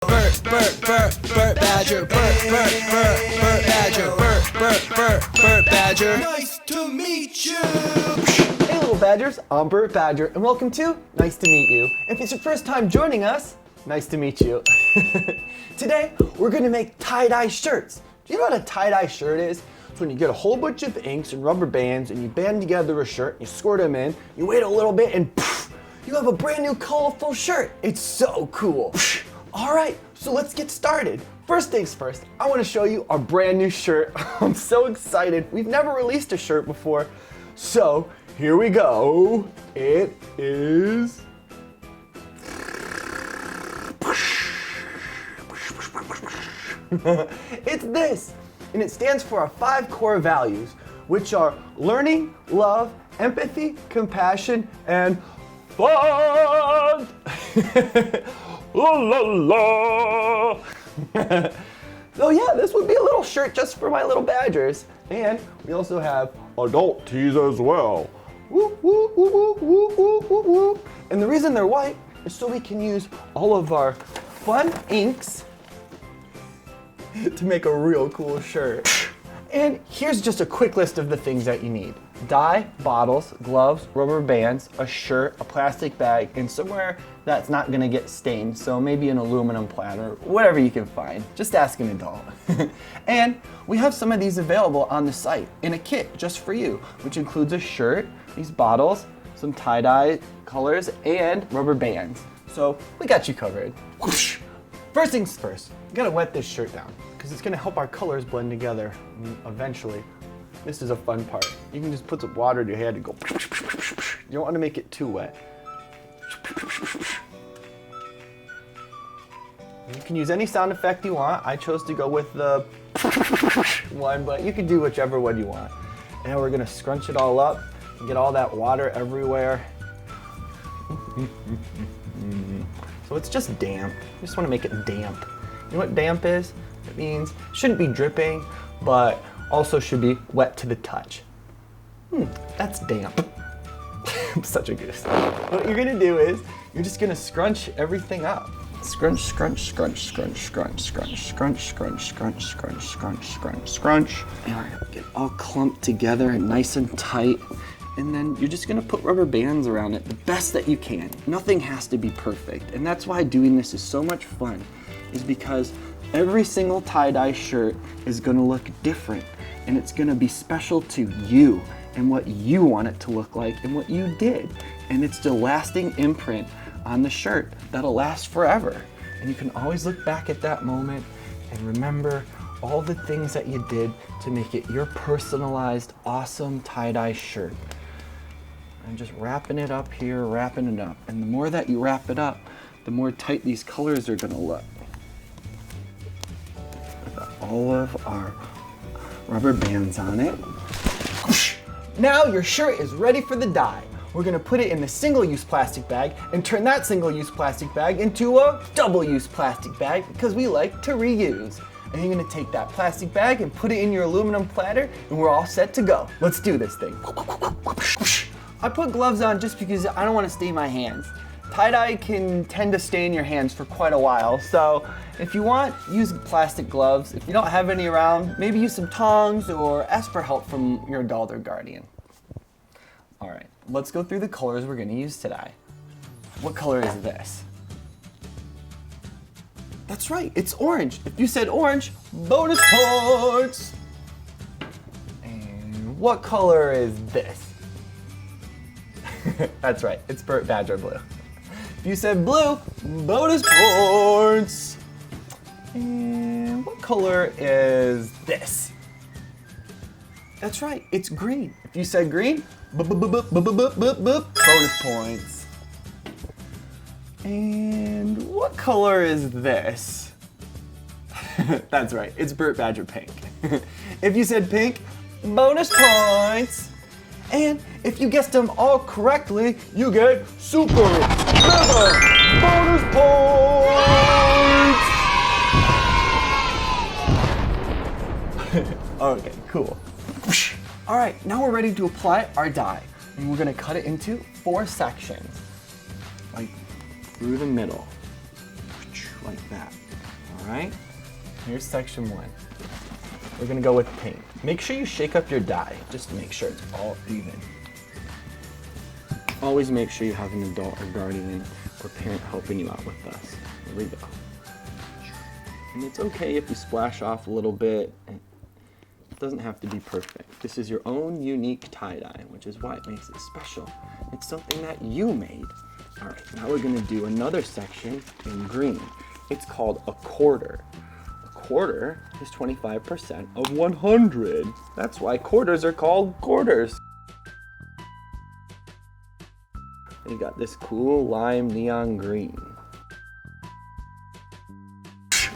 Bert, Bert Badger, Bert Badger, Bert Badger. Nice to meet you. Hey little badgers, I'm Bert Badger and welcome to Nice to Meet You. If it's your first time joining us, nice to meet you. Today, we're gonna make tie-dye shirts. Do you know what a tie-dye shirt is? It's when you get a whole bunch of inks and rubber bands and you band together a shirt, you squirt them in, you wait a little bit and poof, you have a brand new colorful shirt. It's so cool. All right, so let's get started. First things first, I wanna show you our brand new shirt. I'm so excited. We've never released a shirt before. So here we go. It is... It's this, and it stands for our 5 core values, which are learning, love, empathy, compassion, and fun. La la la. So yeah, this would be a little shirt just for my little badgers. And we also have adult tees as well. Woo, woo, woo, woo, woo, woo, woo, woo. And the reason they're white is so we can use all of our fun inks to make a real cool shirt. And here's just a quick list of the things that you need. Dye, bottles, gloves, rubber bands, a shirt, a plastic bag, and somewhere that's not gonna get stained, so maybe an aluminum platter, whatever you can find. Just ask an adult. And we have some of these available on the site in a kit just for you, which includes a shirt, these bottles, some tie-dye colors, and rubber bands. So we got you covered. First things first, you gotta wet this shirt down because it's gonna help our colors blend together eventually. This is a fun part. You can just put some water in your hand and go. You don't want to make it too wet. You can use any sound effect you want. I chose to go with the one, but you can do whichever one you want. And now we're gonna scrunch it all up and get all that water everywhere. So it's just damp. You just want to make it damp. You know what damp is? It means it shouldn't be dripping, but also should be wet to the touch. That's damp. I'm such a goose. What you're gonna do is, you're just gonna scrunch everything up. Scrunch, scrunch, scrunch, scrunch, scrunch, scrunch, scrunch, scrunch, scrunch, scrunch, scrunch, scrunch, scrunch. And we're gonna get all clumped together and nice and tight. And then you're just gonna put rubber bands around it the best that you can. Nothing has to be perfect. And that's why doing this is so much fun, is because every single tie-dye shirt is gonna look different, and it's gonna be special to you and what you want it to look like and what you did. And it's the lasting imprint on the shirt that'll last forever. And you can always look back at that moment and remember all the things that you did to make it your personalized, awesome tie-dye shirt. I'm just wrapping it up here, wrapping it up. And the more that you wrap it up, the more tight these colors are gonna look. All of our rubber bands on it. Now your shirt is ready for the dye. We're gonna put it in the single-use plastic bag and turn that single-use plastic bag into a double-use plastic bag because we like to reuse. And you're gonna take that plastic bag and put it in your aluminum platter and we're all set to go. Let's do this thing. I put gloves on just because I don't wanna stain my hands. Tie-dye can tend to stain your hands for quite a while, so if you want, use plastic gloves. If you don't have any around, maybe use some tongs or ask for help from your adult or guardian. All right, let's go through the colors we're gonna use today. What color is this? That's right, it's orange. If you said orange, bonus points. And what color is this? That's right, it's Bert Badger blue. If you said blue, bonus points. And what color is this? That's right, it's green. If you said green, bonus points. And what color is this? That's right, it's Bert Badger pink. If you said pink, bonus points. And if you guessed them all correctly, you get super mega bonus points! Okay, cool. All right, now we're ready to apply our dye. And we're gonna cut it into 4 sections, like through the middle, like that. All right, here's section 1. We're gonna go with paint. Make sure you shake up your dye, just to make sure it's all even. Always make sure you have an adult or guardian or parent helping you out with this. Here we go. And it's okay if you splash off a little bit. It doesn't have to be perfect. This is your own unique tie-dye, which is why it makes it special. It's something that you made. All right, now we're gonna do another section in green. It's called a quarter. A quarter is 25% of 100. That's why quarters are called quarters. You got this cool lime neon green.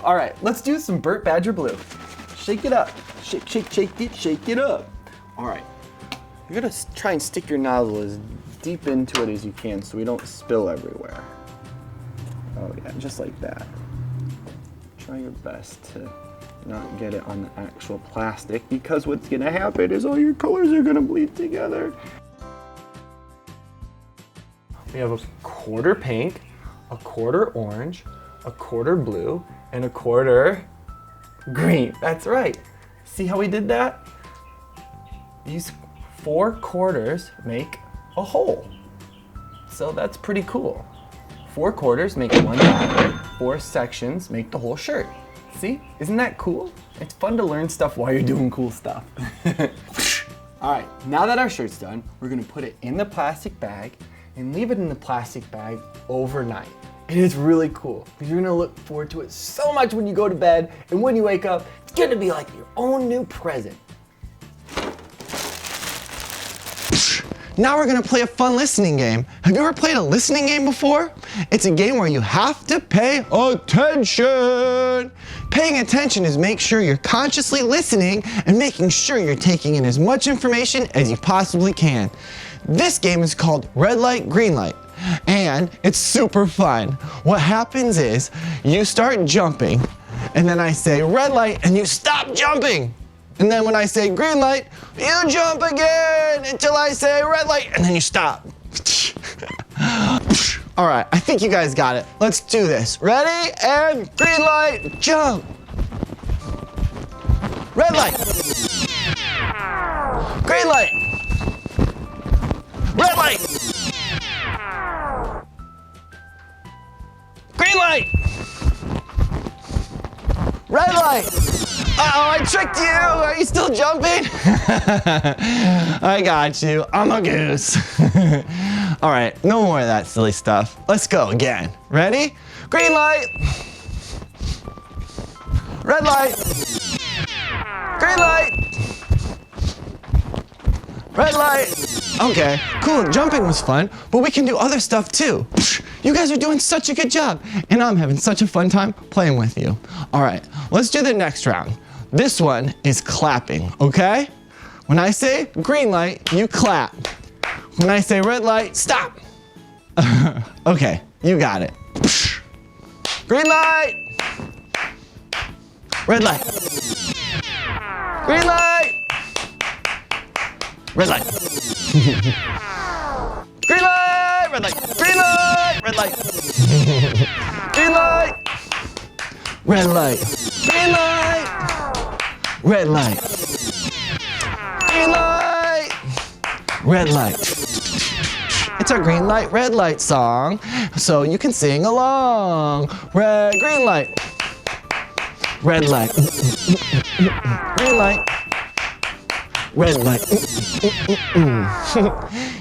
All right, let's do some Bert Badger blue. Shake it up. Shake, shake, shake it up. All right, you're gonna try and stick your nozzle as deep into it as you can so we don't spill everywhere. Oh yeah, just like that. Try your best to not get it on the actual plastic because what's gonna happen is all your colors are gonna bleed together. We have a quarter pink, a quarter orange, a quarter blue, and a quarter green. That's right. See how we did that? These 4 quarters make a whole. So that's pretty cool. 4 quarters make one pattern, 4 sections make the whole shirt. See? Isn't that cool? It's fun to learn stuff while you're doing cool stuff. All right, now that our shirt's done, we're gonna put it in the plastic bag and leave it in the plastic bag overnight. And it's really cool because you're gonna look forward to it so much when you go to bed, and when you wake up, it's gonna be like your own new present. Now we're gonna play a fun listening game. Have you ever played a listening game before? It's a game where you have to pay attention. Paying attention is make sure you're consciously listening and making sure you're taking in as much information as you possibly can. This game is called Red Light, Green Light, and it's super fun. What happens is you start jumping, and then I say red light, and you stop jumping. And then when I say green light, you jump again until I say red light, and then you stop. All right, I think you guys got it. Let's do this. Ready? And green light, jump. Red light. Green light. Red light. Green light. Red light. Uh-oh, I tricked you. Are you still jumping? I got you. I'm a goose. All right, no more of that silly stuff. Let's go again. Ready? Green light. Red light. Green light. Red light. Okay, cool. Jumping was fun, but we can do other stuff too. You guys are doing such a good job, and I'm having such a fun time playing with you. All right, let's do the next round. This one is clapping, okay? When I say green light, you clap. When I say red light, stop. Okay, you got it. Green light. Red light. Green light. Red light. Green light. Red light. Green light. Red light. Green light. Red light. Green light. Red light. Green light. Red light. It's our green light, red light song, so you can sing along. Red, green light. Red light. Green light. Red light.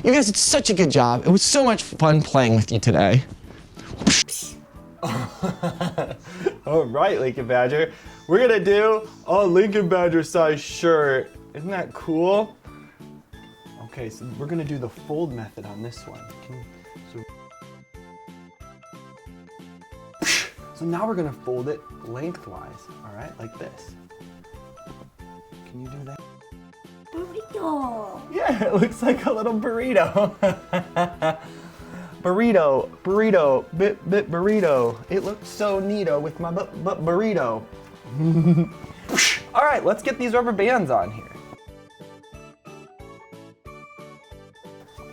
You guys did such a good job. It was so much fun playing with you today. All right, Lincoln Badger. We're gonna do a Lincoln Badger size shirt. Isn't that cool? Okay, so we're gonna do the fold method on this one. So now we're gonna fold it lengthwise, all right, like this. Can you do that? Burrito. Yeah, it looks like a little burrito. Burrito, burrito, bit burrito. It looks so neato with my burrito. All right, let's get these rubber bands on here.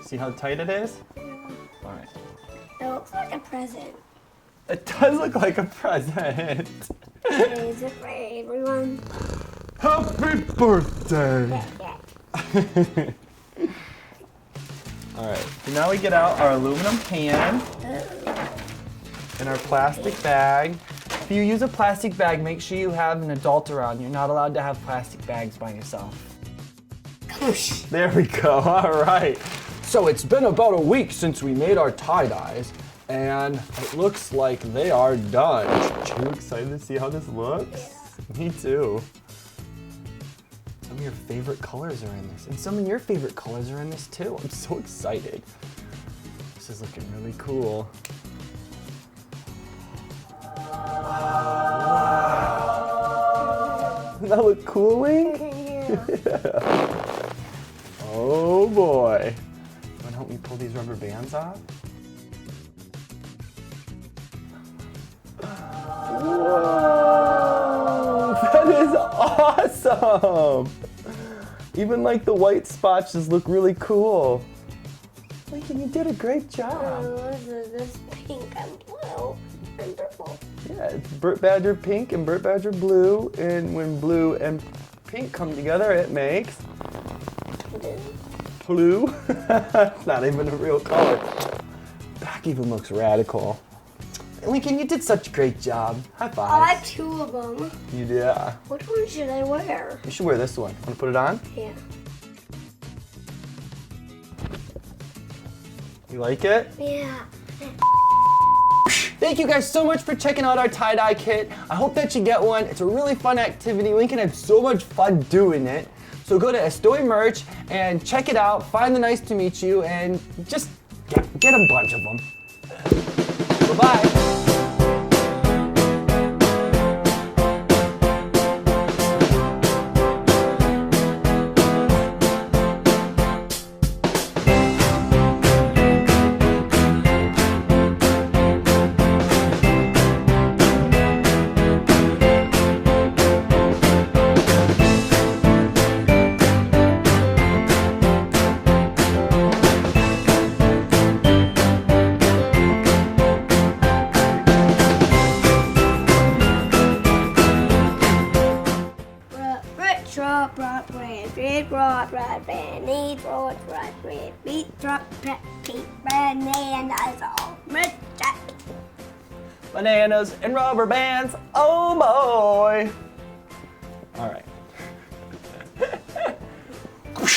See how tight it is? Yeah. All right. It looks like a present. It does look like a present. Is it for everyone? Happy birthday! All right, so now we get out our aluminum can and our plastic bag. If you use a plastic bag, make sure you have an adult around. You're not allowed to have plastic bags by yourself. There we go, all right. So it's been about a week since we made our tie-dyes, and it looks like they are done. Are you excited to see how this looks? Yeah. Me too. Some of your favorite colors are in this, and some of your favorite colors are in this too. I'm so excited. This is looking really cool. Wow. Doesn't that look cool, Link? Yeah. Oh boy. You wanna help me pull these rubber bands off? Whoa! That is awesome! Even like the white spots just look really cool. Lincoln, you did a great job. This pink and blue and purple. Yeah, it's Bert Badger pink and Bert Badger blue, and when blue and pink come together, it makes blue. It's not even a real color. Back even looks radical. Lincoln, you did such a great job. High five. I like 2 of them. You did. Yeah. Which one should I wear? You should wear this one. Want to put it on? Yeah. You like it? Yeah. Thank you guys so much for checking out our tie-dye kit. I hope that you get one. It's a really fun activity. Lincoln had so much fun doing it. So go to Estoy Merch and check it out. Find the Nice to Meet You and just get a bunch of them. Bye-bye. Bananas and rubber bands, oh boy!